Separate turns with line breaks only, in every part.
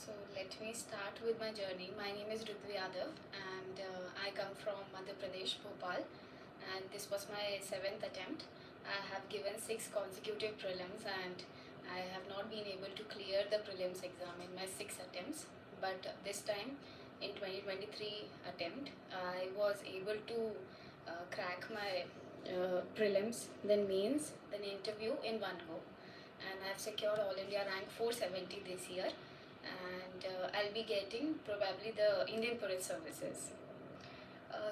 So let me start with my journey. My name is Ritu Yadav and I come from Madhya Pradesh, Bhopal, and this was my seventh attempt. I have given 6 consecutive prelims and I have not been able to clear the prelims exam in my 6 attempts. But this time in 2023 attempt, I was able to crack my prelims, then mains, then interview in one go. And I have secured All India rank 470 this year and I'll be getting probably the Indian Police Services.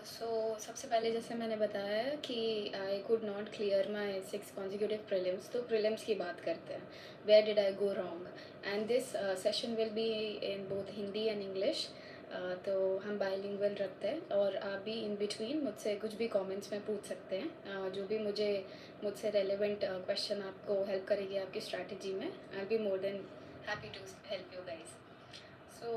So सबसे पहले जैसे मैंने बताया कि I could not clear my 6 consecutive prelims, तो prelims की बात करते हैं. Where did I go wrong, and this session will be in both Hindi and English. तो हम बाइलिंगुअल रखते हैं और आप भी इन बिटवीन मुझसे कुछ भी कमेंट्स में पूछ सकते हैं. जो भी मुझसे रेलेवेंट क्वेश्चन आपको हेल्प करेगी आपकी स्ट्रैटेजी में, I be more than happy to help you guys. So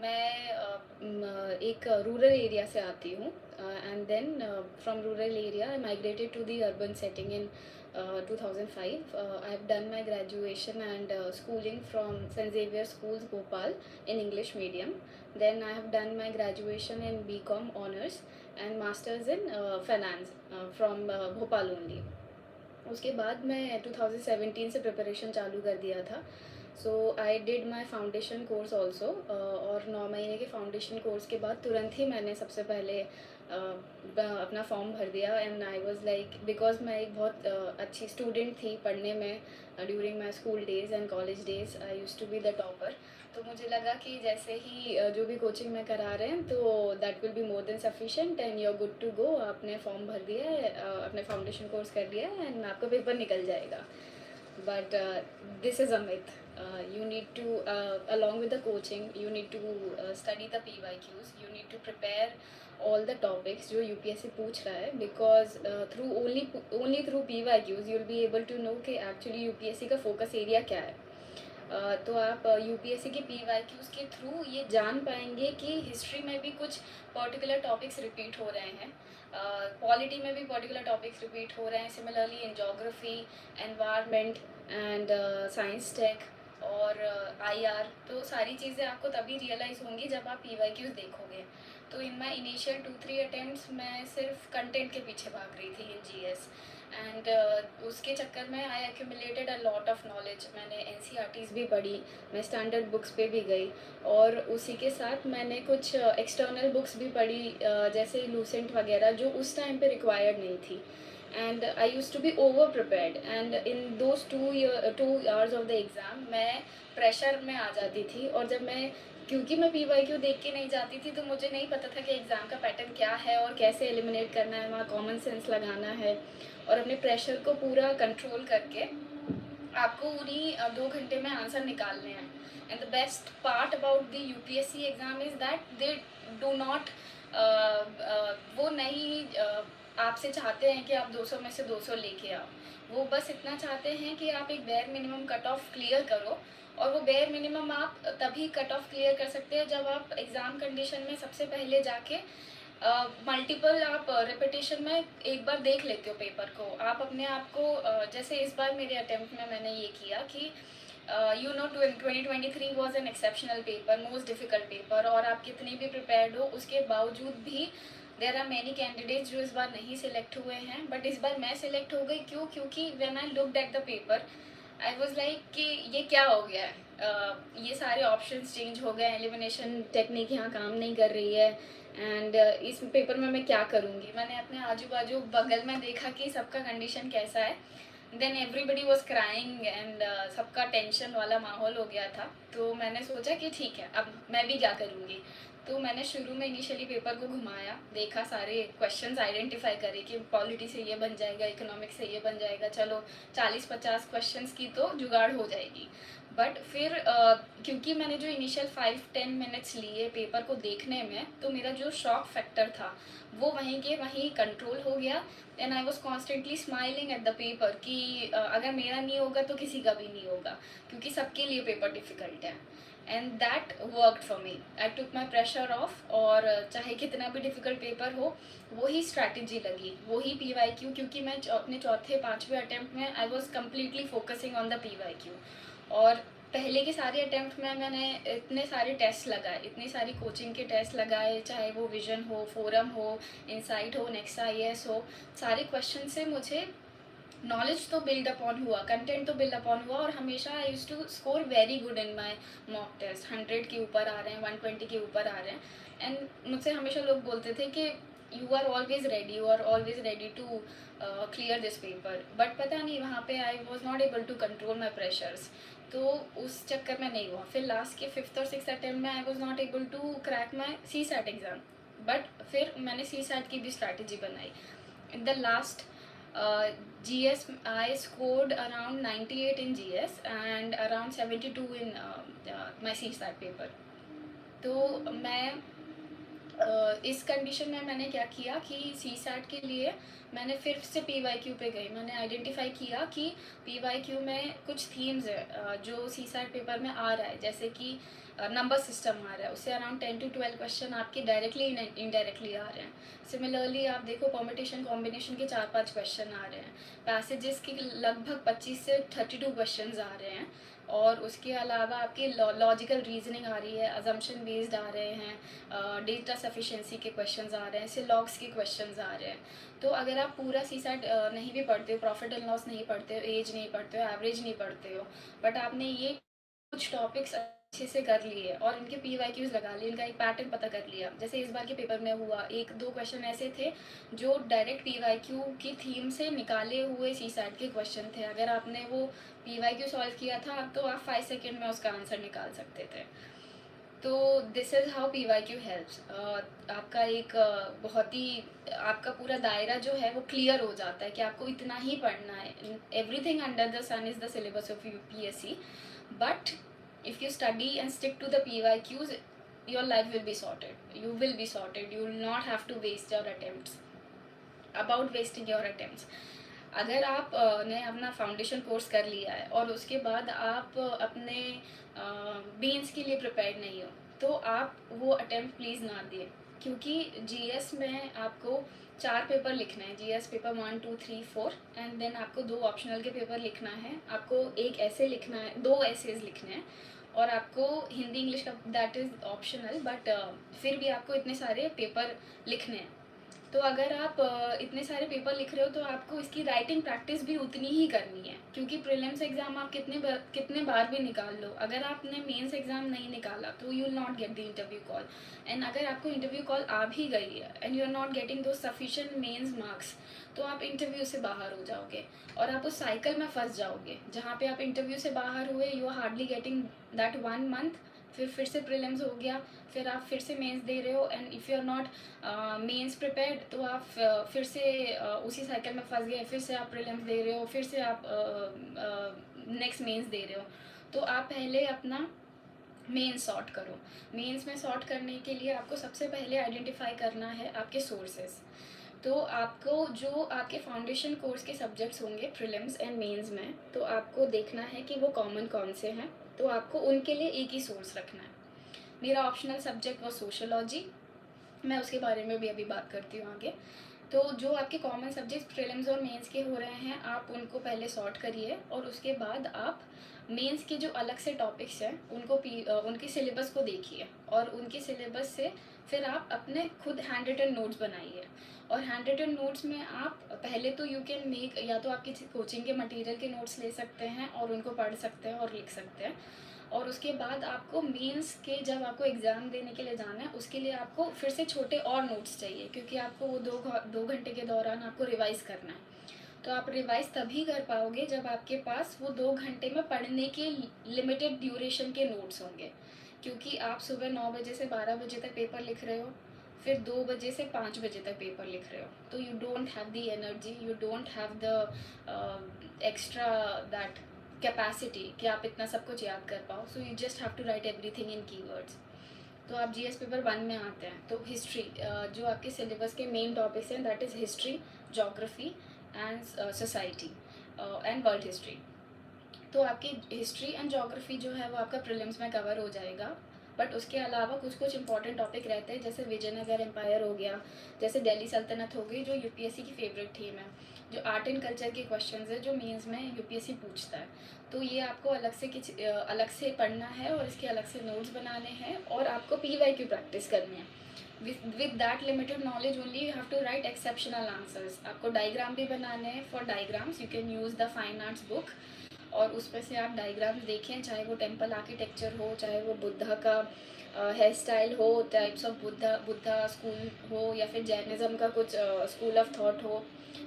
मैं एक रूरल एरिया से आती हूँ and then from rural area I migrated to the urban setting in 2005. I have done my graduation and schooling from St. Xavier Schools, Bhopal, in English medium. Then I have done my graduation in BCom honors and masters in finance from Bhopal only. उसके बाद मैं 2017 से preparation चालू कर दिया था. So I did my foundation course also, और 9 महीने के फाउंडेशन कोर्स के बाद तुरंत ही मैंने सबसे पहले अपना फॉर्म भर दिया. And I was like, because मैं एक बहुत अच्छी स्टूडेंट थी पढ़ने में during my school days and college days. I use to be the topper. तो मुझे लगा कि जैसे ही जो भी कोचिंग में करा रहे हैं तो that will be more than sufficient and you are good to go. आपने फॉर्म भर दिया है, अपने फाउंडेशन कोर्स कर लिया है एंड आपका पेपर निकल जाएगा. But this is a myth. You need to, along with the coaching, you need to study the PYQs. You need to prepare all the topics जो UPSC पूछ रहा है, because through only through PYQs you'll be able to know कि actually UPSC का focus area क्या है. तो आप UPSC के PYQs के थ्रू ये जान पाएंगे कि हिस्ट्री में भी कुछ पर्टिकुलर टॉपिक्स रिपीट हो रहे हैं, पॉलिटी में भी पर्टिकुलर टॉपिक्स रिपीट हो रहे हैं, similarly in geography, environment and science tech और IR. तो सारी चीज़ें आपको तभी रियलाइज़ होंगी जब आप PYQs देखोगे. तो इन माई इनिशियल 2-3 अटैम्प्ट्स मैं सिर्फ कंटेंट के पीछे भाग रही थी इन GS एंड उसके चक्कर में I accumulated a lot of knowledge. मैंने NCERTs भी पढ़ी, मैं स्टैंडर्ड बुक्स पे भी गई, और उसी के साथ मैंने कुछ एक्सटर्नल बुक्स भी पढ़ी जैसे लूसेंट वगैरह, जो उस टाइम पे रिक्वायर्ड नहीं थी. And I use to be over prepared and in those 2 hours of the exam मैं प्रेशर में आ जाती थी. और जब मैं, क्योंकि मैं PYQ देख के नहीं जाती थी, तो मुझे नहीं पता था कि एग्ज़ाम का पैटर्न क्या है और कैसे एलिमिनेट करना है, वहाँ कॉमन सेंस लगाना है और अपने प्रेशर को पूरा कंट्रोल करके आपको उन्हीं 2 घंटे में आंसर निकालने हैं. And the best part about the UPSC exam is that they do not, वो नहीं आपसे चाहते हैं कि आप 200 में से 200 लेके आओ. वो बस इतना चाहते हैं कि आप एक bare minimum cut off clear करो, और वो बेयर मिनिमम आप तभी कट ऑफ क्लियर कर सकते हैं जब आप एग्ज़ाम कंडीशन में सबसे पहले जाके मल्टीपल आप रिपीटेशन में एक बार देख लेते हो पेपर को. आप अपने आप को जैसे इस बार मेरे अटेम्प्ट में मैंने ये किया कि you know 2023 was an exceptional paper, most difficult paper, और आप कितनी भी प्रिपेयर्ड हो उसके बावजूद भी देर आर मैनी कैंडिडेट्स जो इस बार नहीं सिलेक्ट हुए हैं. बट इस बार मैं सिलेक्ट हो गई. क्यों? क्योंकि when I looked at the paper I was like कि ये क्या हो गया है, ये सारे ऑप्शंस चेंज हो गए, एलिमिनेशन टेक्निक यहाँ काम नहीं कर रही है, एंड इस पेपर में मैं क्या करूँगी. मैंने अपने आजू बाजू बगल में देखा कि सबका कंडीशन कैसा है. Then everybody was crying and सबका टेंशन वाला माहौल हो गया था. तो मैंने सोचा कि ठीक है, अब मैं भी क्या करूँगी. तो मैंने शुरू में इनिशियली पेपर को घुमाया, देखा, सारे क्वेश्चंस आइडेंटिफाई करे कि पॉलिटी से ये बन जाएगा, इकोनॉमिक्स से ये बन जाएगा, चलो 40-50 क्वेश्चंस की तो जुगाड़ हो जाएगी. बट फिर क्योंकि मैंने जो इनिशियल 5-10 मिनट्स लिए पेपर को देखने में, तो मेरा जो शॉक फैक्टर था वो वहीं के वहीं कंट्रोल हो गया. And I was constantly smiling at the paper कि अगर मेरा नहीं होगा तो किसी का भी नहीं होगा, क्योंकि सबके लिए पेपर डिफ़िकल्ट है. And that worked for me. I took my pressure of, और चाहे कितना भी डिफ़िकल्ट पेपर हो, वही स्ट्रैटेजी लगी, वही PYQ. क्योंकि मैं अपने 4थे 5वें अटैम्प्ट में I was completely focusing on the PYQ, और पहले के सारे अटेम्प्ट में मैंने इतने सारे टेस्ट लगाए, इतनी सारी कोचिंग के टेस्ट लगाए, चाहे वो विजन हो, फोरम हो, इनसाइट हो, नेक्स्ट IAS हो, सारे क्वेश्चन से मुझे नॉलेज तो बिल्ड अपॉन हुआ, कंटेंट तो बिल्ड अपॉन हुआ, और हमेशा I use to score very good in my mock test. 100 के ऊपर आ रहे हैं, 120 के ऊपर आ रहे हैं, एंड मुझसे हमेशा लोग बोलते थे कि you are always ready to clear this paper, but पता नहीं वहाँ पे I was not able to control my pressures, तो उस चक्कर में नहीं हुआ। फिर लास्ट के 5th और 6th अटेम्प्ट में I was not able to crack my CSAT exam, बट फिर मैंने CSAT की भी स्ट्रैटेजी बनाई। In the last GS I scored around 98 in GS and around 72 in my CSAT paper. तो मैं इस कंडीशन में मैंने क्या किया कि CSAT के लिए मैंने फिर से PYQ पे गई। मैंने आइडेंटिफाई किया कि PYQ में कुछ थीम्स है जो CSAT पेपर में आ रहा है, जैसे कि नंबर सिस्टम आ रहा है, उससे अराउंड 10 to 12 क्वेश्चन आपके डायरेक्टली इनडायरेक्टली आ रहे हैं। सिमिलरली आप देखो परम्यूटेशन कॉम्बिनेशन के 4-5 क्वेश्चन आ रहे हैं, पैसेजेस के लगभग 25 से 32 क्वेश्चन आ रहे हैं, और उसके अलावा आपकी लॉजिकल रीजनिंग आ रही है, अजम्पशन बेस्ड आ रहे हैं, डेटा सफिशिएंसी के क्वेश्चंस आ रहे हैं, सिलॉग्स के क्वेश्चंस आ रहे हैं। तो अगर आप पूरा CSAT नहीं भी पढ़ते हो, प्रॉफिट एंड लॉस नहीं पढ़ते हो, एज नहीं पढ़ते हो, एवरेज नहीं पढ़ते हो, बट आपने ये कुछ टॉपिक्स अच्छे से कर लिए और इनके PYQs लगा लिए, इनका एक पैटर्न पता कर लिया, जैसे इस बार के पेपर में हुआ, 1-2 क्वेश्चन ऐसे थे जो डायरेक्ट PYQ की थीम से निकाले हुए CSAT के क्वेश्चन थे। अगर आपने वो PYQ सॉल्व किया था तो आप 5 सेकेंड में उसका आंसर निकाल सकते थे। तो this is how PYQ helps. आपका एक बहुत ही आपका पूरा दायरा जो है वो क्लियर हो जाता है कि आपको इतना ही पढ़ना है। Everything under the sun is the syllabus of UPSC, बट if you study and stick to the PYQs, your life will be sorted. You will be sorted. You will not have to waste your attempts. About wasting your attempts, अगर आप ने अपना foundation course कर लिया है और उसके बाद आप अपने मेंस के लिए प्रिपेयर्ड नहीं हो, तो आप वो अटेम्प्ट प्लीज़ ना दिए, क्योंकि GS में आपको 4 पेपर लिखना है, GS पेपर 1, 2, 3, 4, एंड देन आपको 2 ऑप्शनल के पेपर लिखना है, आपको एक ऐसे लिखना है, 2 ऐसेज लिखने हैं, और आपको हिंदी इंग्लिश का दैट इज़ ऑप्शनल, बट फिर भी आपको इतने सारे पेपर लिखने हैं। तो अगर आप इतने सारे पेपर लिख रहे हो तो आपको इसकी राइटिंग प्रैक्टिस भी उतनी ही करनी है, क्योंकि प्रीलिम्स एग्ज़ाम आप कितने बार भी निकाल लो, अगर आपने मेंस एग्ज़ाम नहीं निकाला तो you will not get the interview call, and अगर आपको इंटरव्यू कॉल आ भी गई है and you are not getting those sufficient mains marks, तो आप इंटरव्यू से बाहर हो जाओगे और आप उस साइकिल में फंस जाओगे जहाँ पे आप इंटरव्यू से बाहर हुए, you are hardly getting that 1 month, फिर से प्रीलिम्स हो गया, फिर आप फिर से मेंस दे रहे हो, and if you are not mains prepared तो आप फिर से उसी साइकिल में फंस गए, फिर से आप प्रीलिम्स दे रहे हो, फिर से आप नेक्स्ट मेंस दे रहे हो। तो आप पहले अपना मेंस सॉर्ट करो। मेंस में सॉर्ट करने के लिए आपको सबसे पहले आइडेंटिफाई करना है आपके सोर्सेज। तो आपको जो आपके फाउंडेशन कोर्स के सब्जेक्ट्स होंगे प्रीलिम्स एंड मेंस में, तो आपको देखना है कि वो कॉमन कौन से हैं, तो आपको उनके लिए एक ही सोर्स रखना है। मेरा ऑप्शनल सब्जेक्ट वो सोशोलॉजी, मैं उसके बारे में भी अभी बात करती हूँ आगे। तो जो आपके कॉमन सब्जेक्ट्स प्रीलिम्स और मेंस के हो रहे हैं, आप उनको पहले सॉर्ट करिए, और उसके बाद आप मेंस के जो अलग से टॉपिक्स हैं उनको उनके सिलेबस को देखिए, और उनके सिलेबस से फिर आप अपने खुद हैंड रिटन नोट्स बनाइए। और हैंड रिटन नोट्स में आप पहले तो यू कैन मेक, या तो आप किसी कोचिंग के मटेरियल के नोट्स ले सकते हैं और उनको पढ़ सकते हैं और लिख सकते हैं, और उसके बाद आपको मेंस के जब आपको एग्ज़ाम देने के लिए जाना है उसके लिए आपको फिर से छोटे और नोट्स चाहिए, क्योंकि आपको वो 2 घंटे के दौरान आपको रिवाइज़ करना है। तो आप रिवाइज़ तभी कर पाओगे जब आपके पास वो 2 घंटे में पढ़ने के लिमिटेड ड्यूरेशन के नोट्स होंगे, क्योंकि आप सुबह 9 बजे से 12 बजे तक पेपर लिख रहे हो, फिर 2 बजे से 5 बजे तक पेपर लिख रहे हो, तो you don't have the energy, you don't have the extra that capacity कि आप इतना सब कुछ याद कर पाओ। So you just have to write everything in keywords. तो आप GS पेपर 1 में आते हैं, तो हिस्ट्री जो आपके सिलेबस के मेन टॉपिक्स हैं that is history, geography and society and world history. तो आपकी हिस्ट्री एंड जोग्राफी जो है वो आपका प्रीलिम्स में कवर हो जाएगा, बट उसके अलावा कुछ कुछ इंपॉर्टेंट टॉपिक रहते हैं, जैसे विजयनगर एम्पायर हो गया, जैसे दिल्ली सल्तनत हो गई जो UPSC की फेवरेट थीम है, जो आर्ट एंड कल्चर के क्वेश्चंस है जो मेंस में यूपीएससी पूछता है। तो ये आपको अलग से पढ़ना है और इसके अलग से नोट्स बनाने हैं और आपको पीवाईक्यू प्रैक्टिस करनी है। with that limited knowledge only you have to write exceptional answers। आपको डायग्राम भी बनाने हैं। For diagrams you can use the fine arts book और उस पर से आप डायग्राम्स देखें, चाहे वो टेम्पल आर्किटेक्चर हो, चाहे वो बुद्धा का हेयर स्टाइल हो, टाइप्स ऑफ बुद्धा स्कूल हो, या फिर जैनिज़्म का कुछ स्कूल ऑफ थॉट हो।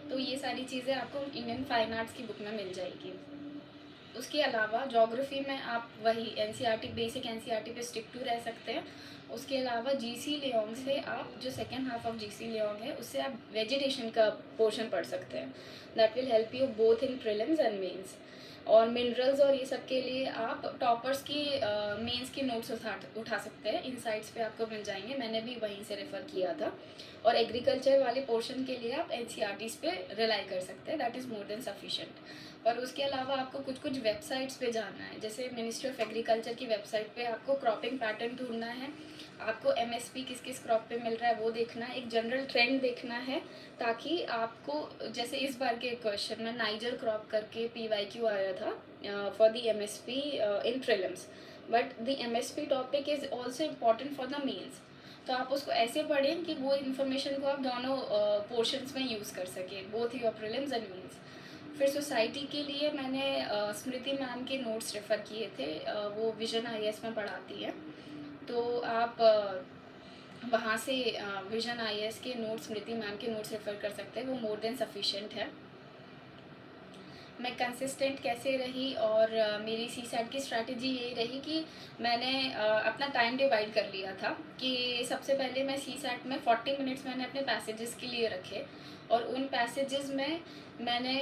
तो ये सारी चीज़ें आपको इंडियन फाइन आर्ट्स की बुक में मिल जाएगी। उसके अलावा ज्योग्राफी में आप वही एनसीईआरटी, बेसिक एनसीईआरटी पे स्टिक टू रह सकते हैं। उसके अलावा जीसी लियोंग से आप जो second half of GC Leong है उससे आप वेजिटेशन का पोर्शन पढ़ सकते हैं। That will help you both in prelims and mains. और मिनरल्स और ये सब के लिए आप टॉपर्स की मेंस के नोट्स उठा सकते हैं। इनसाइट्स पे आपको मिल जाएंगे, मैंने भी वहीं से रेफ़र किया था। और एग्रीकल्चर वाले पोर्शन के लिए आप एनसीईआरटीज़ पे रिलाई कर सकते हैं, that is more than sufficient. और उसके अलावा आपको कुछ कुछ वेबसाइट्स पे जाना है, जैसे मिनिस्ट्री ऑफ एग्रीकल्चर की वेबसाइट पे आपको क्रॉपिंग पैटर्न ढूंढना है, आपको एमएसपी किस किस क्रॉप पे मिल रहा है वो देखना है, एक जनरल ट्रेंड देखना है, ताकि आपको जैसे इस बार के क्वेश्चन में नाइजर क्रॉप करके पीवाईक्यू आया था for the MSP in prelims, but the MSP topic is also important for the mains. तो आप उसको ऐसे पढ़ें कि वो इन्फॉर्मेशन को आप दोनों पोर्शंस में यूज़ कर सकें, both your prelims and mains. फिर सोसाइटी के लिए मैंने स्मृति मैम के नोट्स रेफ़र किए थे, वो विजन आईएएस में पढ़ाती है। तो आप वहाँ से विजन आईएएस के नोट्स, स्मृति मैम के नोट्स रेफ़र कर सकते हैं, वो मोर देन सफिशिएंट है। मैं कंसिस्टेंट कैसे रही और मेरी सीसैट की स्ट्रैटेजी यही रही कि मैंने अपना टाइम डिवाइड कर लिया था कि सबसे पहले मैं सीसैट में 40 मिनट्स मैंने अपने पैसेजेस के लिए रखे और उन पैसेजेस में मैंने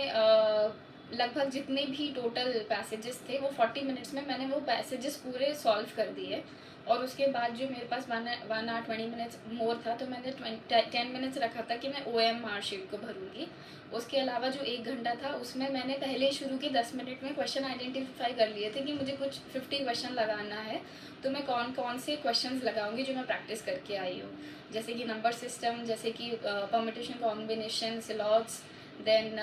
लगभग जितने भी टोटल पैसेजेस थे वो 40 मिनट्स में मैंने वो पैसेजेस पूरे सॉल्व कर दिए। और उसके बाद जो मेरे पास 1 आवर 20 मिनट्स मोर था तो मैंने 10 मिनट्स रखा था कि मैं OM मार्कशीट को भरूंगी। उसके अलावा जो 1 घंटा था उसमें मैंने पहले शुरू के 10 मिनट में क्वेश्चन आइडेंटिफाई कर लिए थे कि मुझे कुछ 50 क्वेश्चन लगाना है, तो मैं कौन कौन से क्वेश्चंस लगाऊंगी जो मैं प्रैक्टिस करके आई हूँ, जैसे कि नंबर सिस्टम, जैसे कि परम्यूटेशन कॉम्बिनेशन, लॉग्स, देन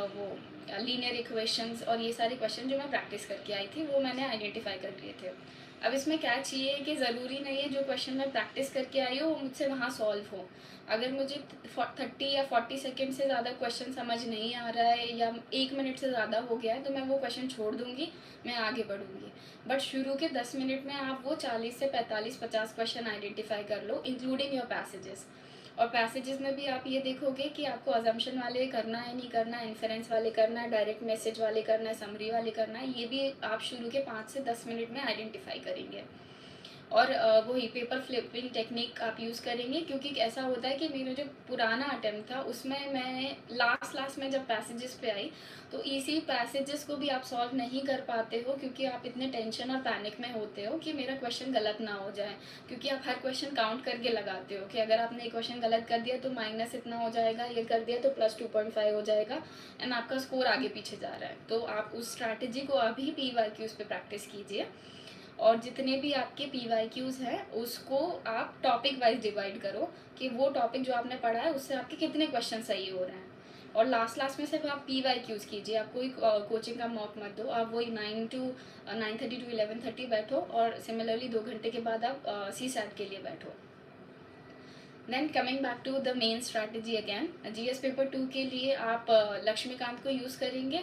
वो लीनियर इक्वेशंस, और ये सारे क्वेश्चन जो मैं प्रैक्टिस करके आई थी वो मैंने आइडेंटिफाई कर लिए थे। अब इसमें क्या चाहिए कि ज़रूरी नहीं है जो क्वेश्चन मैं प्रैक्टिस करके आई हूँ वो मुझसे वहाँ सॉल्व हो। अगर मुझे 30 या 40 सेकेंड से ज़्यादा क्वेश्चन समझ नहीं आ रहा है या 1 मिनट से ज़्यादा हो गया है तो मैं वो क्वेश्चन छोड़ दूँगी, मैं आगे बढ़ूँगी। बट शुरू के 10 मिनट में आप वो 40 से 45-50 क्वेश्चन आइडेंटिफाई कर लो, इंक्लूडिंग योर पैसेजेस। और पैसेजेस में भी आप ये देखोगे कि आपको अजम्पशन वाले करना है, नहीं करना है, इन्फरेंस वाले करना है, डायरेक्ट मैसेज वाले करना है, समरी वाले करना है, ये भी आप शुरू के 5 से 10 मिनट में आइडेंटिफाई करेंगे। और वही पेपर फ्लिपिंग टेक्निक आप यूज़ करेंगे, क्योंकि ऐसा होता है कि मेरा जो पुराना अटेम्प्ट था उसमें मैं लास्ट में जब पैसेजेस पे आई तो इसी पैसेजेस को भी आप सॉल्व नहीं कर पाते हो, क्योंकि आप इतने टेंशन और पैनिक में होते हो कि मेरा क्वेश्चन गलत ना हो जाए, क्योंकि आप हर क्वेश्चन काउंट करके लगाते हो कि अगर आपने एक क्वेश्चन गलत कर दिया तो माइनस इतना हो जाएगा, ये कर दिया तो प्लस 2.5 हो जाएगा, एंड आपका स्कोर आगे पीछे जा रहा है। तो आप उस स्ट्रैटेजी को अभी पीवाईक्यूज़ पे प्रैक्टिस कीजिए, और जितने भी आपके पीवाईक्यूज़ हैं उसको आप टॉपिक वाइज डिवाइड करो कि वो टॉपिक जो आपने पढ़ा है उससे आपके कितने क्वेश्चन सही हो रहे हैं। और लास्ट में सिर्फ आप पीवाईक्यूज़ कीजिए, आप कोई कोचिंग का मौक मत दो, आप वही 9:30 to 11:30 बैठो, और सिमिलरली 2 घंटे के बाद आप सीसैट के लिए बैठो। Then coming back to the main strategy again, GS paper 2 के लिए आप लक्ष्मीकांत को यूज़ करेंगे,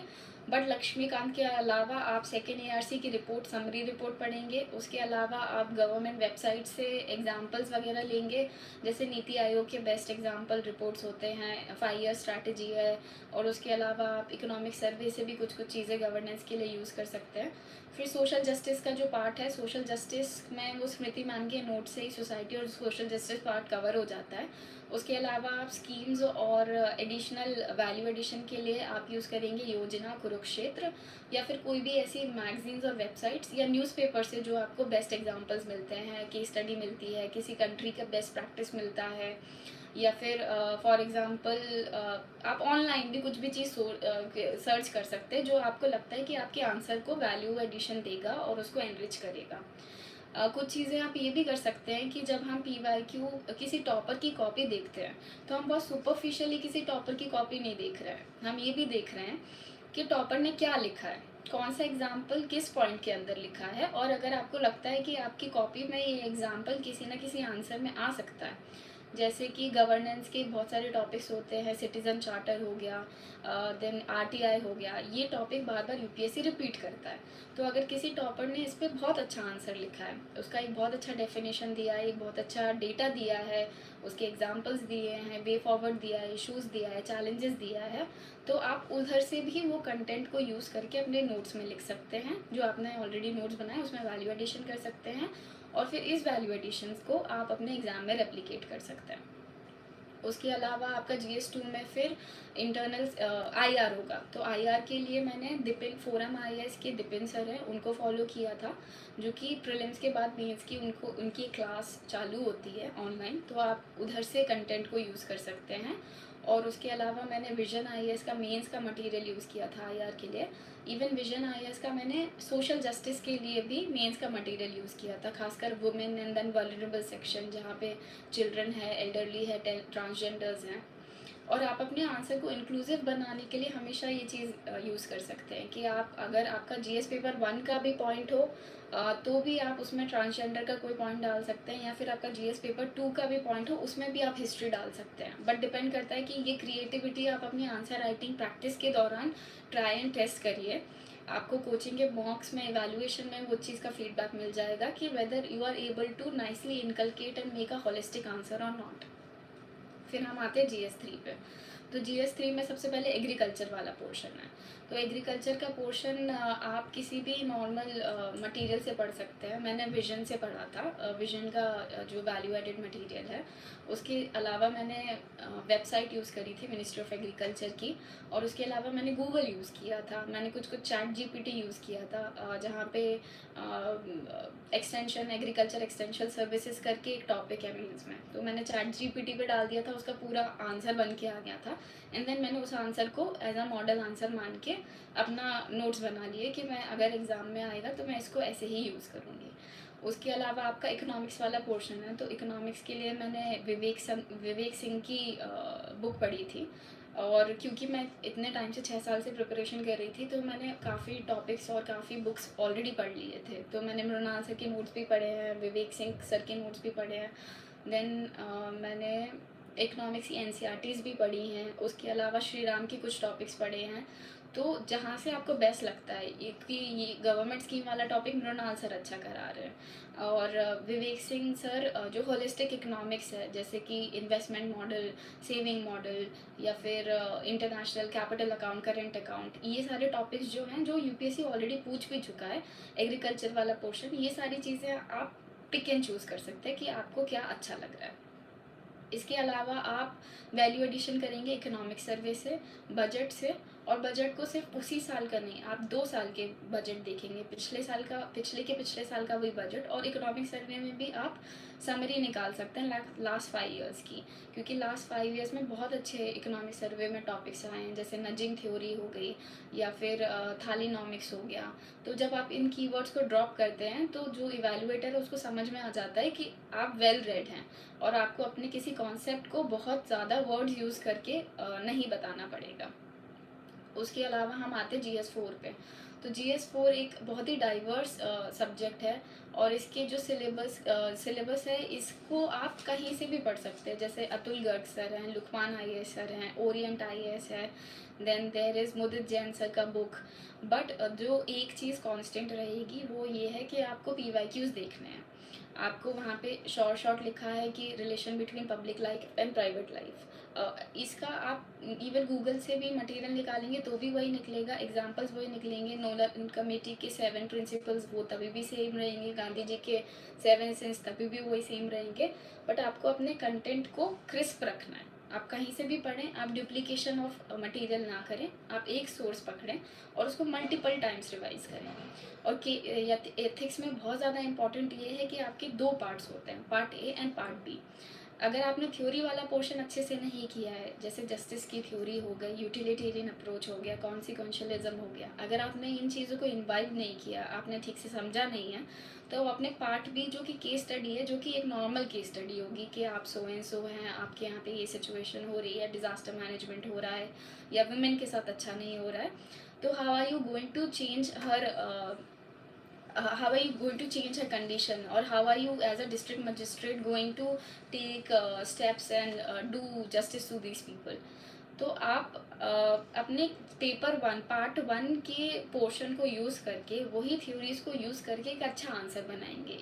बट लक्ष्मीकांत के अलावा आप सेकेंड ARC की रिपोर्ट, समरी रिपोर्ट पढ़ेंगे। उसके अलावा आप गवर्नमेंट वेबसाइट से एग्जांपल्स वगैरह लेंगे, जैसे नीति आयोग के बेस्ट एग्जांपल रिपोर्ट्स होते हैं, 5 ईयर स्ट्रैटेजी है, और उसके अलावा आप इकोनॉमिक सर्वे से भी कुछ चीज़ें गवर्नेंस के लिए यूज़ कर सकते हैं। फिर सोशल जस्टिस का जो पार्ट है, सोशल जस्टिस में वो स्मृति मैम के नोट से ही सोसाइटी और सोशल जस्टिस पार्ट कवर हो जाता है। उसके अलावा आप स्कीम्स और एडिशनल वैल्यू एडिशन के लिए आप यूज़ करेंगे योजना, कुरुक्षेत्र, या फिर कोई भी ऐसी मैगजीन्स और वेबसाइट्स या न्यूज़पेपर से जो आपको बेस्ट एग्जांपल्स मिलते हैं, केस स्टडी मिलती है, किसी कंट्री का बेस्ट प्रैक्टिस मिलता है, या फिर फॉर एग्ज़ाम्पल आप ऑनलाइन भी कुछ भी चीज़ सर्च कर सकते हैं जो आपको लगता है कि आपके आंसर को वैल्यू एडिशन देगा और उसको एनरिच करेगा। कुछ चीज़ें आप ये भी कर सकते हैं कि जब हम PYQ किसी टॉपर की कॉपी देखते हैं, तो हम बहुत सुपरफिशियली किसी टॉपर की कॉपी नहीं देख रहे हैं, हम ये भी देख रहे हैं कि टॉपर ने क्या लिखा है, कौन सा एग्जाम्पल किस पॉइंट के अंदर लिखा है। और अगर आपको लगता है कि आपकी कॉपी में ये एग्जाम्पल किसी न किसी आंसर में आ सकता है, जैसे कि गवर्नेंस के बहुत सारे टॉपिक्स होते हैं, सिटीज़न चार्टर हो गया, देन RTI हो गया, ये टॉपिक बार बार UPSC रिपीट करता है। तो अगर किसी टॉपर ने इस पर बहुत अच्छा आंसर लिखा है, उसका एक बहुत अच्छा डेफिनेशन दिया है, एक बहुत अच्छा डेटा दिया है, उसके एग्जाम्पल्स दिए हैं, वे फॉरवर्ड दिया है, इशूज़ दिया है, चैलेंजेस दिया है, तो आप उधर से भी वो कंटेंट को यूज़ करके अपने नोट्स में लिख सकते हैं। जो आपने ऑलरेडी नोट्स बनाए उसमें वैल्यू एडिशन कर सकते हैं, और फिर इस वैल्यू एडिशंस को आप अपने एग्ज़ाम में रेप्लिकेट कर सकते हैं। उसके अलावा आपका GS2 में फिर इंटरनल IR होगा। तो IR के लिए मैंने दिपिन फोरम IAS के दिपिन सर हैं, उनको फॉलो किया था, जो कि प्रीलिम्स के बाद मेंस की उनकी क्लास चालू होती है ऑनलाइन, तो आप उधर से कंटेंट को यूज़ कर सकते हैं। और उसके अलावा मैंने विजन IAS का मेंस का मटेरियल यूज़ किया था IR के लिए। इवन विजन IAS का मैंने सोशल जस्टिस के लिए भी मेंस का मटेरियल यूज़ किया था, खासकर women and then vulnerable section, जहाँ पे चिल्ड्रन है, एल्डरली है, ट्रांसजेंडर्स हैं। और आप अपने आंसर को इंक्लूसिव बनाने के लिए हमेशा ये चीज़ यूज़ कर सकते हैं कि आप अगर आपका GS पेपर 1 का भी पॉइंट हो, तो भी आप उसमें ट्रांसजेंडर का कोई पॉइंट डाल सकते हैं, या फिर आपका GS पेपर 2 का भी पॉइंट हो, उसमें भी आप हिस्ट्री डाल सकते हैं। बट डिपेंड करता है कि ये क्रिएटिविटी आप अपनी आंसर राइटिंग प्रैक्टिस के दौरान ट्राई एंड टेस्ट करिए। आपको कोचिंग के मॉक्स में, इवैल्यूएशन में वो चीज़ का फीडबैक मिल जाएगा कि whether you are able to nicely inculcate and make a holistic answer और नॉट। फिर हम आते हैं GS3 पे। तो GS3 में सबसे पहले एग्रीकल्चर वाला पोर्शन है। तो एग्रीकल्चर का पोर्शन आप किसी भी नॉर्मल मटेरियल से पढ़ सकते हैं। मैंने विजन से पढ़ा था, विजन का जो वैल्यू एडेड मटेरियल है। उसके अलावा मैंने वेबसाइट यूज़ करी थी मिनिस्ट्री ऑफ एग्रीकल्चर की, और उसके अलावा मैंने गूगल यूज़ किया था, मैंने कुछ चैट GPT यूज़ किया था, जहाँ पे एक्सटेंशन एग्रीकल्चर एक्सटेंशन सर्विसेज करके एक टॉपिक है मीन्स में, तो मैंने चैट GPT पे डाल दिया था, उसका पूरा आंसर बन के आ गया था। एंड देन मैंने उस आंसर को एज अ मॉडल आंसर मान के अपना नोट्स बना लिए कि मैं अगर एग्ज़ाम में आएगा तो मैं इसको ऐसे ही यूज़ करूँगी। उसके अलावा आपका इकोनॉमिक्स वाला पोर्शन है, तो इकोनॉमिक्स के लिए मैंने विवेक सिंह की बुक पढ़ी थी। और क्योंकि मैं इतने टाइम से 6 साल से प्रिपरेशन कर रही थी, तो मैंने काफ़ी टॉपिक्स और काफ़ी बुक्स ऑलरेडी पढ़ लिए थे। तो मैंने मृणाल सर के नोट्स भी पढ़े हैं, विवेक सिंह सर के नोट्स भी पढ़े हैं। देन मैंने इकोनॉमिक्स की NCERTs भी पढ़ी हैं। उसके अलावा श्री राम की कुछ टॉपिक्स पढ़े हैं। तो जहाँ से आपको बेस्ट लगता है, एक कि ये गवर्नमेंट स्कीम वाला टॉपिक मृणाल सर अच्छा करा रहे हैं, और विवेक सिंह सर जो होलिस्टिक इकोनॉमिक्स है, जैसे कि इन्वेस्टमेंट मॉडल, सेविंग मॉडल, या फिर international capital account, current account, ये सारे टॉपिक्स जो हैं, जो UPSC ऑलरेडी पूछ भी चुका है। एग्रीकल्चर वाला पोर्शन, ये सारी चीज़ें आप पिक एंड चूज़ कर सकते हैं कि आपको क्या अच्छा लग रहा है। इसके अलावा आप वैल्यू एडिशन करेंगे इकोनॉमिक सर्वे से, बजट से, और बजट को सिर्फ उसी साल का नहीं, आप 2 साल के बजट देखेंगे, पिछले साल का, पिछले साल का वही बजट। और इकोनॉमिक सर्वे में भी आप समरी निकाल सकते हैं लास्ट 5 ईयर्स की, क्योंकि लास्ट 5 ईयर्स में बहुत अच्छे इकोनॉमिक सर्वे में टॉपिक्स आए हैं, जैसे नजिंग थ्योरी हो गई, या फिर थालीनॉमिक्स हो गया। तो जब आप इन कीवर्ड्स को ड्रॉप करते हैं, तो जो इवैल्यूएटर है उसको समझ में आ जाता है कि आप वेल रेड हैं, और आपको अपने किसी कॉन्सेप्ट को बहुत ज़्यादा वर्ड्स यूज़ करके नहीं बताना पड़ेगा। उसके अलावा हम आते हैं GS4 पे। तो GS4 एक बहुत ही डाइवर्स सब्जेक्ट है, और इसके जो सिलेबस है, इसको आप कहीं से भी पढ़ सकते हैं। जैसे अतुल गर्ग सर हैं, लुकमान IAS सर हैं, ओरिएंट IAS है, then there is Mudit Jain sir का बुक। बट जो एक चीज़ कांस्टेंट रहेगी वो ये है कि आपको PYQs देखने हैं। आपको वहाँ पे शॉर्ट लिखा है कि relation between public life and private life. इसका आप इवन गूगल से भी मटेरियल निकालेंगे तो भी वही निकलेगा, एग्जांपल्स वही निकलेंगे। नोलन कमेटी के 7 प्रिंसिपल्स वो तभी भी सेम रहेंगे, गांधी जी के 7 सेंस तभी भी वही सेम रहेंगे। बट आपको अपने कंटेंट को क्रिस्प रखना है। आप कहीं से भी पढ़ें, आप डुप्लीकेशन ऑफ मटेरियल ना करें, आप एक सोर्स पकड़ें और उसको मल्टीपल टाइम्स रिवाइज करें। और कि एथिक्स में बहुत ज़्यादा इंपॉर्टेंट ये है कि आपके 2 पार्ट्स होते हैं, part A and part B। अगर आपने थ्योरी वाला पोर्शन अच्छे से नहीं किया है, जैसे जस्टिस की थ्योरी हो गई, यूटिलिटेरियन अप्रोच हो गया, कॉन्सिक्वेंशलिज्म हो गया, अगर आपने इन चीज़ों को इन्वाइव नहीं किया, आपने ठीक से समझा नहीं है, तो अपने पार्ट बी जो कि केस स्टडी है, जो कि एक नॉर्मल केस स्टडी होगी कि आप सो एंड सो हैं, आपके यहाँ पे ये सिचुएशन हो रही है, डिज़ास्टर मैनेजमेंट हो रहा है या वुमेन के साथ अच्छा नहीं हो रहा है, तो how are you going to change her how are you going to change her condition, or how are you as a district magistrate going to take steps and do justice to these people. तो आप अपने paper one part one के portion को use करके वही theories को use करके एक अच्छा आंसर बनाएंगे.